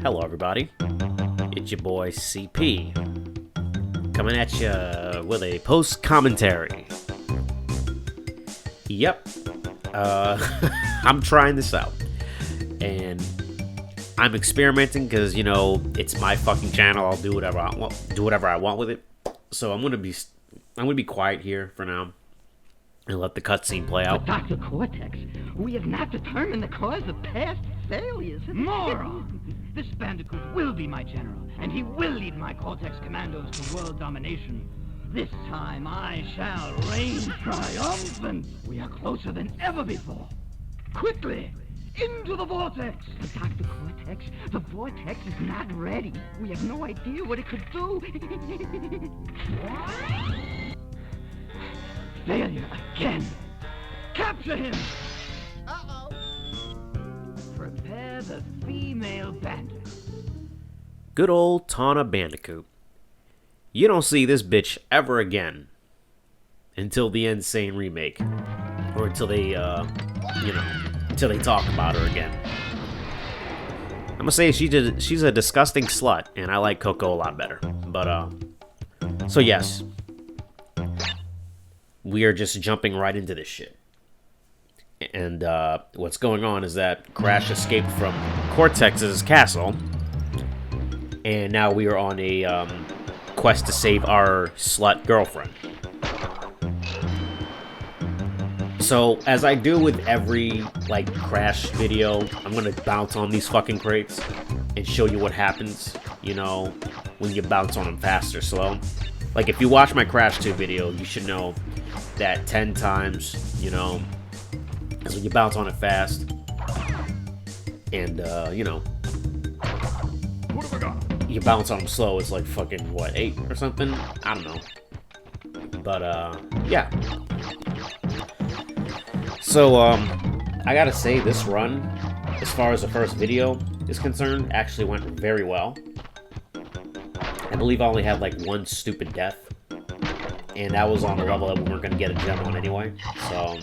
Hello, everybody. It's your boy CP coming at you with a post commentary. Yep, I'm trying this out, and I'm experimenting because it's my fucking channel. I'll do whatever I want with it. So I'm gonna be quiet here for now and let the cutscene play out. But Dr. Cortex, we have not determined the cause of past failures. Moron! This Bandicoot will be my general, and he will lead my Cortex commandos to world domination. This time I shall reign triumphant. We are closer than ever before. Quickly, into the vortex! But Dr. Cortex, the vortex is not ready. We have no idea what it could do. Failure again. Capture him! Uh-oh. Prepare the female bandit. Good old Tawna Bandicoot. You don't see this bitch ever again until the Insane remake, or until they, until they talk about her again. I'm gonna say she's a disgusting slut, and I like Coco a lot better. But so yes, we are just jumping right into this shit. And what's going on is that Crash escaped from Cortex's castle, and now we are on a quest to save our slut girlfriend. So, as I do with every, Crash video, I'm gonna bounce on these fucking crates and show you what happens, when you bounce on them fast or slow. Like, if you watch my Crash 2 video, you should know that 10 times, is when you bounce on it fast. And, What have I got? you bounce on them slow, it's like fucking, 8 or something? I don't know. But, yeah. So, I gotta say, this run, as far as the first video is concerned, actually went very well. I believe I only had, one stupid death. And that was on a level that we weren't gonna get a gem on anyway. So,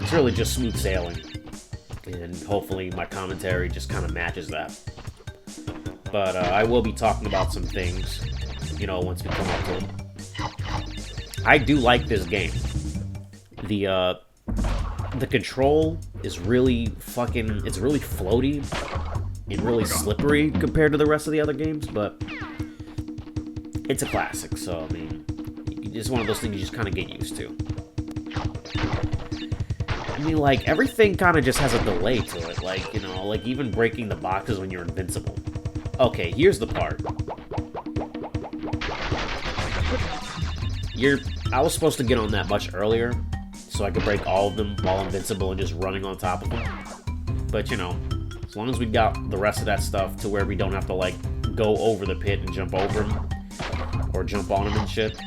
it's really just smooth sailing. And hopefully my commentary just kind of matches that. But I will be talking about some things, once we come up to them. I do like this game. The control is really it's really floaty and really slippery compared to the rest of the other games, but it's a classic, so, I mean, it's one of those things you just kind of get used to. I mean, everything kind of just has a delay to it, even breaking the boxes when you're invincible. Okay, here's the part. I was supposed to get on that much earlier, so I could break all of them while invincible and just running on top of them. But, as long as we got the rest of that stuff to where we don't have to, go over the pit and jump over them, or jump on them and shit,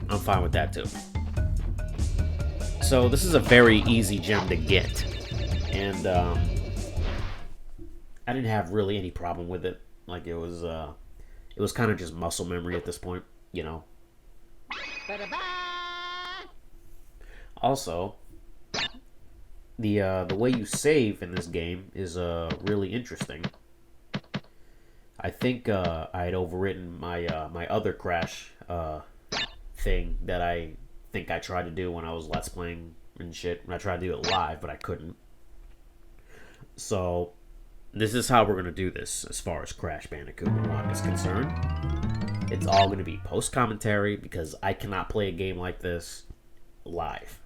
I'm fine with that too. So this is a very easy gem to get, and I didn't have really any problem with it. It was kind of just muscle memory at this point, Also, the way you save in this game is really interesting. I think I had overwritten my my other Crash thing that I think I tried to do when I was Let's Playing and shit. When I tried to do it live, but I couldn't. So, this is how we're going to do this as far as Crash Bandicoot 1 is concerned. It's all going to be post-commentary because I cannot play a game like this live.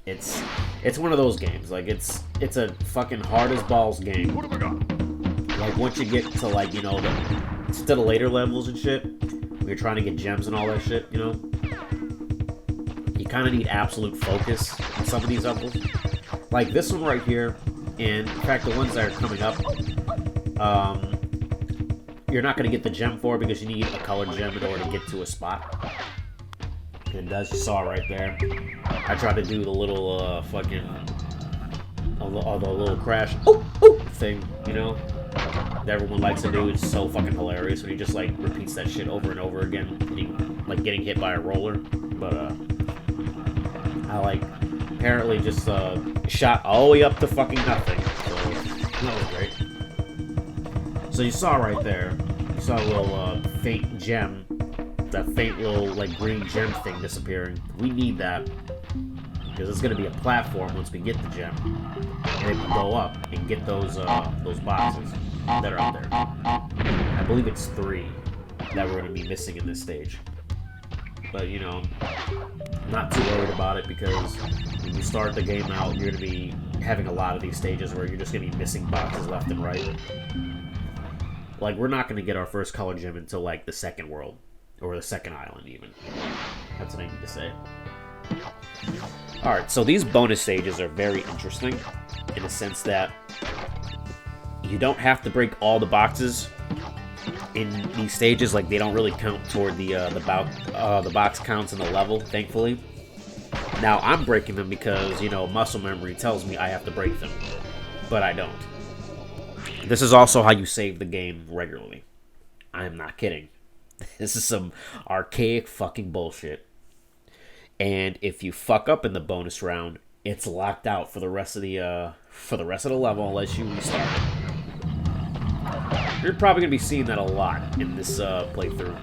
It's one of those games. It's a fucking hard-as-balls game. What have I got? Once you get to, instead of later levels and shit, when you're trying to get gems and all that shit, you kind of need absolute focus on some of these levels. Like this one right here, and in fact the ones that are coming up, you're not going to get the gem for because you need a colored gem in order to get to a spot. And as you saw right there, I tried to do the little the little Crash thing, that everyone likes to do. It's so fucking hilarious when he just repeats that shit over and over again, getting hit by a roller. But I apparently just shot all the way up to fucking nothing. So That was great. So you saw right there, you saw a little faint gem, that faint little like green gem thing disappearing. We need that because it's gonna be a platform once we get the gem, and it can go up and get those boxes that are up there. I believe it's 3 that we're gonna be missing in this stage. But you know, not too worried about it because when you start the game out, you're gonna be having a lot of these stages where you're just gonna be missing boxes left and right. Like, we're not gonna get our first color gem until like the second world, or the second island even. That's what I need to say. Alright, so these bonus stages are very interesting in the sense that you don't have to break all the boxes in these stages. Like, they don't really count toward the box counts in the level, thankfully. Now, I'm breaking them because, you know, muscle memory tells me I have to break them. But I don't. This is also how you save the game regularly. I am not kidding. This is some archaic fucking bullshit. And if you fuck up in the bonus round, it's locked out for the rest of the level unless you restart it. You're probably gonna be seeing that a lot in this playthrough,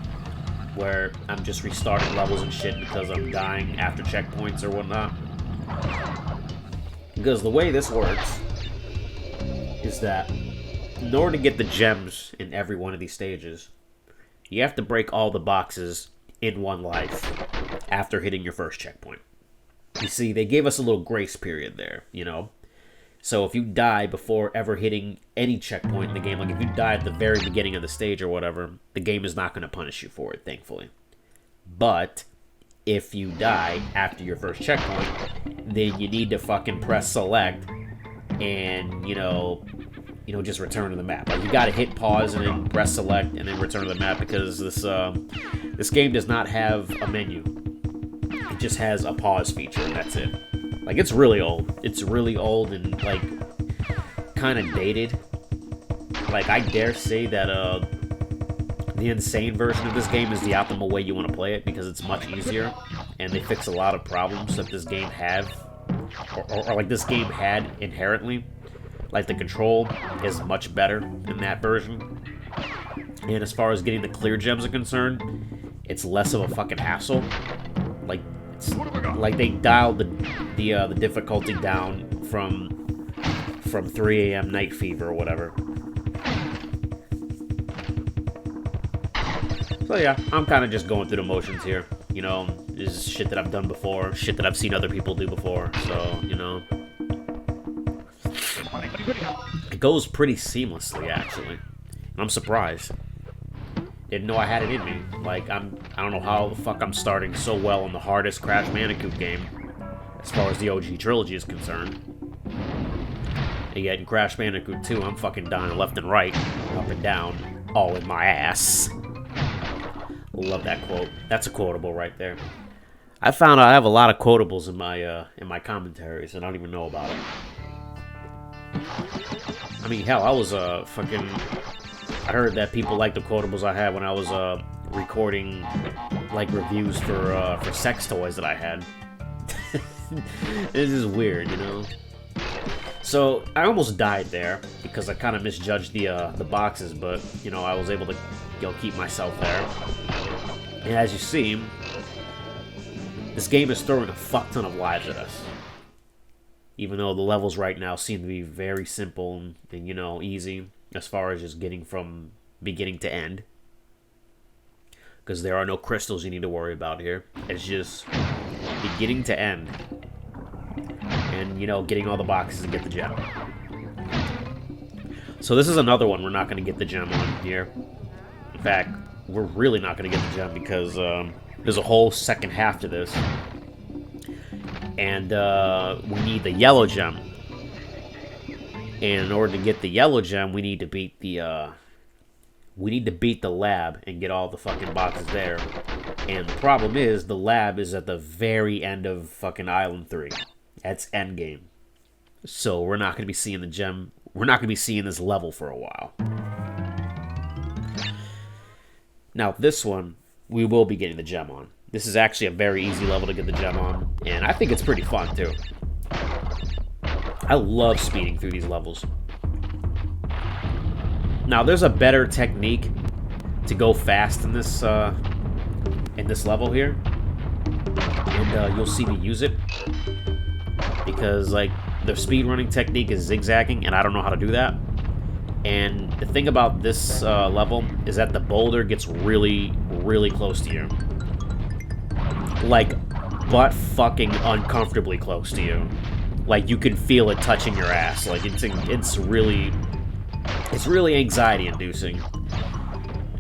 where I'm just restarting levels and shit because I'm dying after checkpoints or whatnot. Because the way this works is that in order to get the gems in every one of these stages, you have to break all the boxes in one life after hitting your first checkpoint. You see, they gave us a little grace period there, you know? So if you die before ever hitting any checkpoint in the game, like if you die at the very beginning of the stage or whatever, the game is not going to punish you for it, thankfully. But if you die after your first checkpoint, then you need to fucking press select and, you know, just return to the map. Like, you gotta hit pause and then press select and then return to the map because this game does not have a menu. It just has a pause feature and that's it. Like, it's really old. It's really old and, like, kind of dated. Like, I dare say that the insane version of this game is the optimal way you want to play it because it's much easier and they fix a lot of problems that this game have, or like this game had inherently. Like, the control is much better in that version. And as far as getting the clear gems are concerned, it's less of a fucking hassle. Like, like they dialed the difficulty down from 3 a.m. Night Fever or whatever. So yeah, I'm kind of just going through the motions here. You know, this is shit that I've done before, shit that I've seen other people do before. So, you know, it goes pretty seamlessly, actually. I'm surprised. Didn't know I had it in me. Like, I don't know how the fuck I'm starting so well on the hardest Crash Bandicoot game, as far as the OG trilogy is concerned. And yet in Crash Bandicoot 2, I'm fucking dying left and right, up and down, all in my ass. Love that quote. That's a quotable right there. I found out I have a lot of quotables in my commentaries, and I don't even know about it. I mean, hell, I was fucking... I heard that people like the quotables I had when I was recording, like, reviews for sex toys that I had. This is weird, you know? So, I almost died there, because I kind of misjudged the boxes, but, you know, I was able to, you know, keep myself there. And as you see, this game is throwing a fuck ton of lives at us. Even though the levels right now seem to be very simple and, you know, easy as far as just getting from beginning to end. Because there are no crystals you need to worry about here. It's just beginning to end. And, you know, getting all the boxes to get the gem. So this is another one we're not going to get the gem on here. In fact, we're really not going to get the gem because there's a whole second half to this. And we need the yellow gem. And in order to get the yellow gem, we need to beat the lab and get all the fucking boxes there. And the problem is, the lab is at the very end of fucking Island 3. That's endgame. So we're not going to be seeing the gem. We're not going to be seeing this level for a while. Now, this one, we will be getting the gem on. This is actually a very easy level to get the gem on. And I think it's pretty fun, too. I love speeding through these levels. Now, there's a better technique to go fast in this level here, and you'll see me use it, because like the speedrunning technique is zigzagging, and I don't know how to do that. And the thing about this level is that the boulder gets really, really close to you, like butt fucking uncomfortably close to you. Like you can feel it touching your ass. Like it's really anxiety inducing.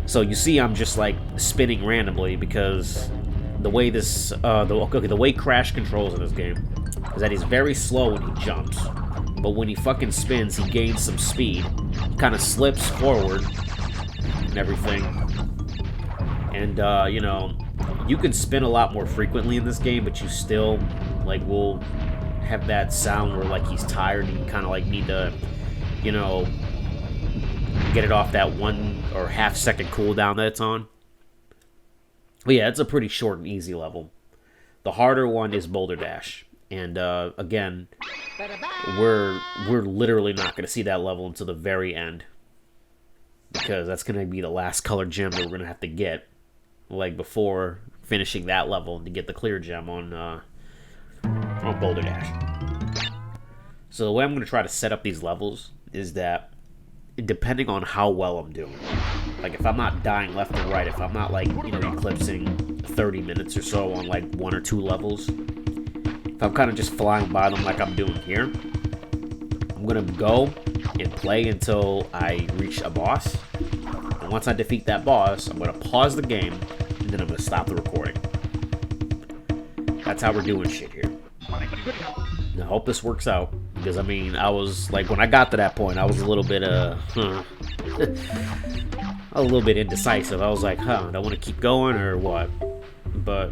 So you see, I'm just like spinning randomly because the way this the way Crash controls in this game is that he's very slow when he jumps, but when he fucking spins, he gains some speed, kind of slips forward and everything. And you know, you can spin a lot more frequently in this game, but you still like will have that sound where like he's tired and you kind of like need to, you know, get it off that 1 or half second cooldown that it's on. But yeah, it's a pretty short and easy level. The harder one is Boulder Dash, and again, we're literally not going to see that level until the very end, because that's going to be the last colored gem that we're going to have to get, like before finishing that level to get the clear gem on Boulder Dash. So the way I'm going to try to set up these levels is that, depending on how well I'm doing, like if I'm not dying left and right, if I'm not like, you know, eclipsing 30 minutes or so on like 1 or 2 levels, if I'm kind of just flying by them like I'm doing here, I'm gonna go and play until I reach a boss, and once I defeat that boss, I'm gonna pause the game, and then I'm gonna stop the recording. That's how we're doing shit here. I hope this works out, because I mean, I was like, when I got to that point, I was a little bit indecisive. I was like, do I want to keep going or what? But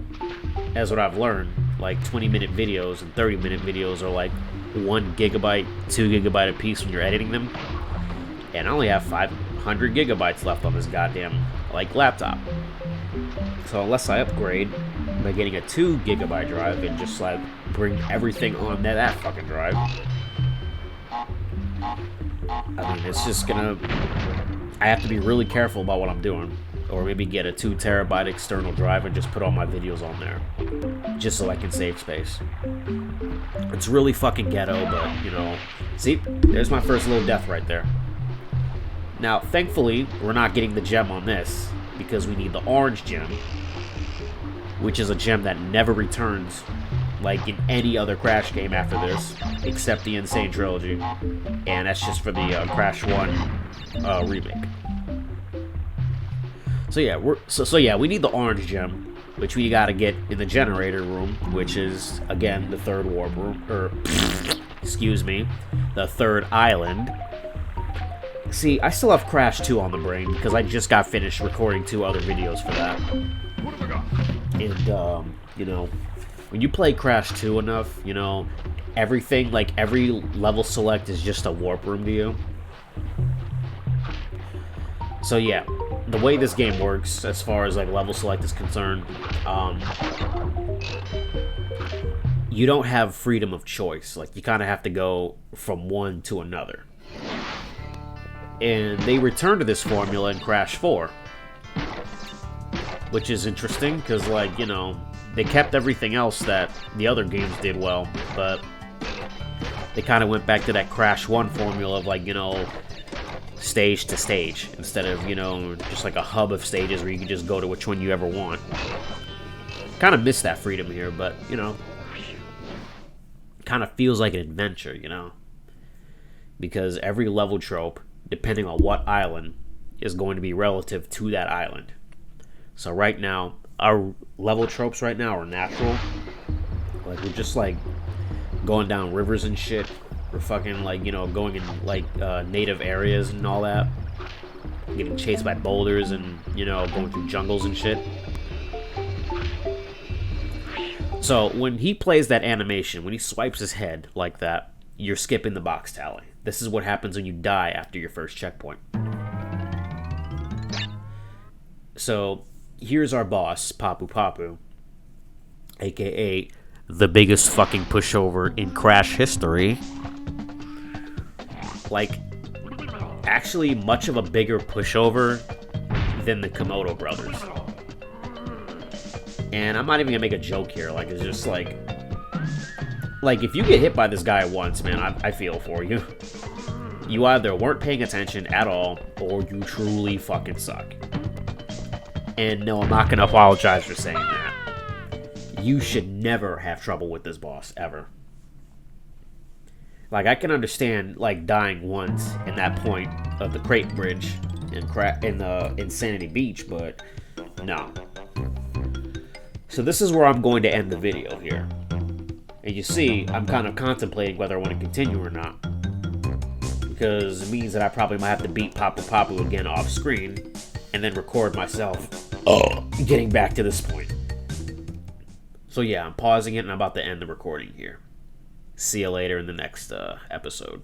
as what I've learned, like 20-minute videos and 30-minute videos are like 1 gigabyte, 2 gigabyte a piece when you're editing them, and I only have 500 gigabytes left on this goddamn like laptop. So unless I upgrade by getting a 2 gigabyte drive and just like bring everything on that fucking drive, I mean, it's just gonna, I have to be really careful about what I'm doing, or maybe get a 2 terabyte external drive and just put all my videos on there, just so I can save space. It's really fucking ghetto, but you know, see, there's my first little death right there. Now, thankfully, we're not getting the gem on this, because we need the orange gem, which is a gem that never returns like in any other Crash game after this, except the Insane Trilogy, and that's just for the Crash 1 remake. So yeah, we need the orange gem, which we gotta get in the generator room, which is again the 3rd warp room, or excuse me, the 3rd island. See, I still have Crash 2 on the brain because I just got finished recording 2 other videos for that. And you know, when you play Crash 2 enough, you know, everything, like every level select is just a warp room to you. So yeah, the way this game works, as far as like level select is concerned, you don't have freedom of choice. Like you kind of have to go from one to another. And they return to this formula in Crash 4, which is interesting because, like, you know, they kept everything else that the other games did well, but they kind of went back to that Crash 1 formula of, like, you know, stage to stage, instead of, you know, just like a hub of stages where you can just go to which one you ever want. Kind of miss that freedom here, but, you know, kind of feels like an adventure, you know, because every level trope, depending on what island, is going to be relative to that island. So right now, our level tropes right now are natural. Like, we're just, like, going down rivers and shit. We're fucking, like, you know, going in, like, native areas and all that. Getting chased by boulders and, you know, going through jungles and shit. So, when he plays that animation, when he swipes his head like that, you're skipping the box tally. This is what happens when you die after your first checkpoint. So, here's our boss, Papu, aka the biggest fucking pushover in Crash history. Like, actually much of a bigger pushover than the Komodo brothers. And I'm not even gonna make a joke here. Like, it's just like if you get hit by this guy once, man, I feel for you. You either weren't paying attention at all, or you truly fucking suck. And no, I'm not gonna apologize for saying that. You should never have trouble with this boss, ever. Like, I can understand, like, dying once in that point of the crate bridge in the Insanity Beach, but no. So this is where I'm going to end the video here. And you see, I'm kind of contemplating whether I want to continue or not. Because it means that I probably might have to beat Papu again off screen, and then record myself getting back to this point. So yeah, I'm pausing it and I'm about to end the recording here. See you later in the next episode.